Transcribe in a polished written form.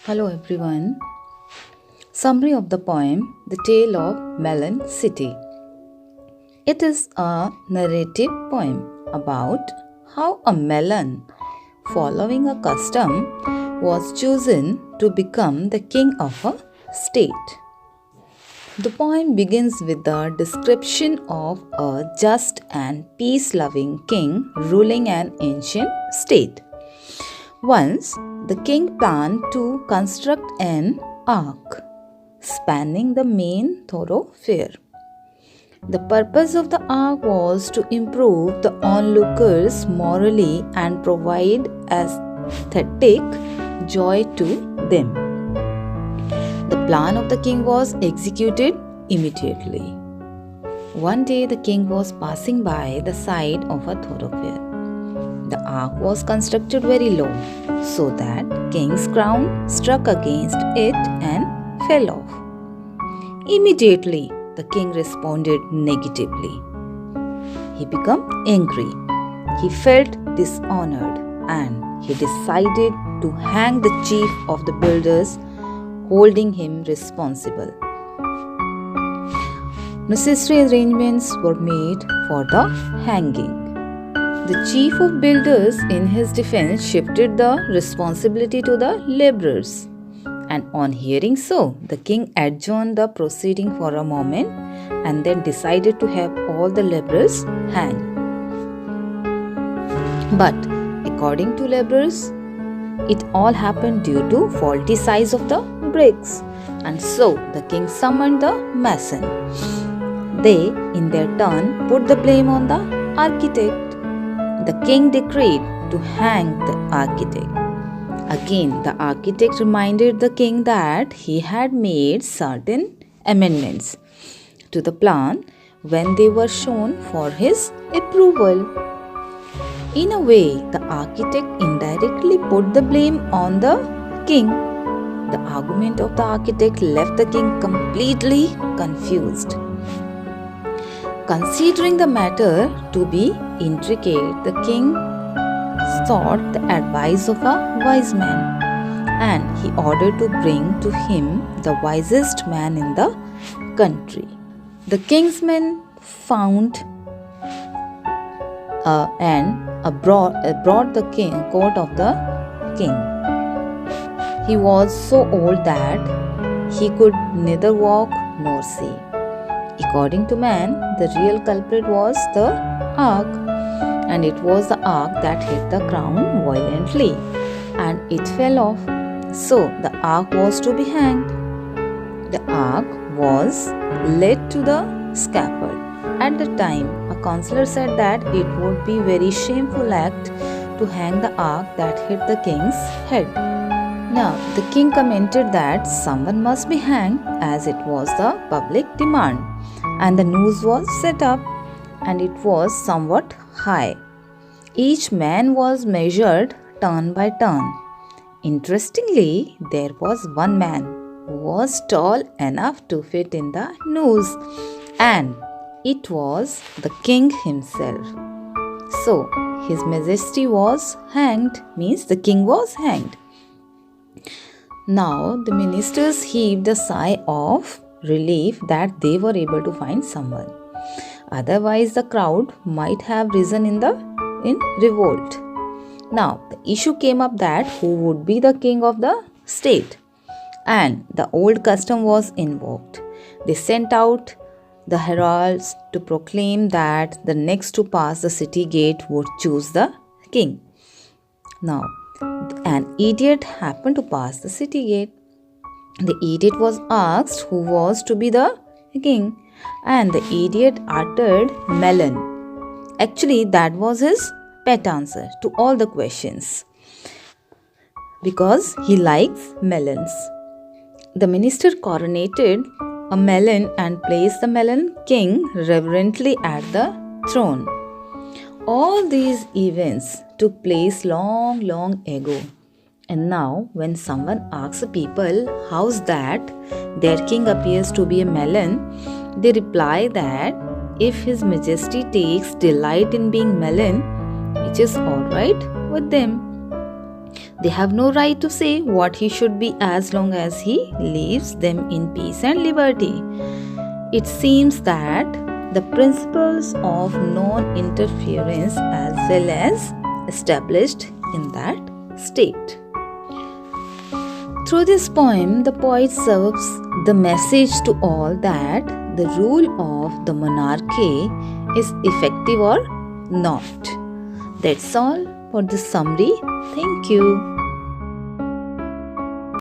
Hello everyone. Summary of the poem The Tale of Melon City. It is a narrative poem about how a melon, following a custom, was chosen to become the king of a state. The poem begins with the description of a just and peace loving king ruling an ancient state. Once, the king planned to construct an ark spanning the main thoroughfare. The purpose of the ark was to improve the onlookers morally and provide aesthetic joy to them. The plan of the king was executed immediately. One day, the king was passing by the side of a thoroughfare. The ark was constructed very low so that king's crown struck against it and fell off. Immediately, the king responded negatively. He became angry. He felt dishonored and he decided to hang the chief of the builders, holding him responsible. Necessary arrangements were made for the hanging. The chief of builders, in his defense, shifted the responsibility to the laborers. And on hearing so, the king adjourned the proceeding for a moment and then decided to have all the laborers hanged. But according to laborers, it all happened due to faulty size of the bricks. And so the king summoned the mason. They, in their turn, put the blame on the architect. The king decreed to hang the architect. Again, the architect reminded the king that he had made certain amendments to the plan when they were shown for his approval. In a way, the architect indirectly put the blame on the king. The argument of the architect left the king completely confused. Considering the matter to be intricate, the king sought the advice of a wise man and he ordered to bring to him the wisest man in the country. The king's men found and brought the court of the king. He was so old that he could neither walk nor see. According to man, the real culprit was the ark, and it was the ark that hit the crown violently, and it fell off. So the ark was to be hanged. The ark was led to the scaffold. At the time, a counselor said that it would be a very shameful act to hang the ark that hit the king's head. Now, the king commented that someone must be hanged as it was the public demand, and the noose was set up, and it was somewhat high. Each man was measured turn by turn. Interestingly, there was one man who was tall enough to fit in the noose, and it was the king himself. So, His Majesty was hanged, means the king was hanged. Now, the ministers heaved a sigh of relief that they were able to find someone. Otherwise, the crowd might have risen in revolt. Now, the issue came up that who would be the king of the state, and the old custom was invoked. They sent out the heralds to proclaim that the next to pass the city gate would choose the king. Now, an idiot happened to pass the city gate. The idiot was asked who was to be the king, and the idiot uttered melon. Actually, that was his pet answer to all the questions because he likes melons. The minister coronated a melon and placed the melon king reverently at the throne. All these events took place long ago. And now, when someone asks people how's that their king appears to be a melon, they reply that if His Majesty takes delight in being melon, it is alright with them. They have no right to say what he should be as long as he leaves them in peace and liberty. It seems that the principles of non interference as well as established in that state. Through this poem, the poet serves the message to all that the rule of the monarchy is effective or not. That's all for this summary. Thank you.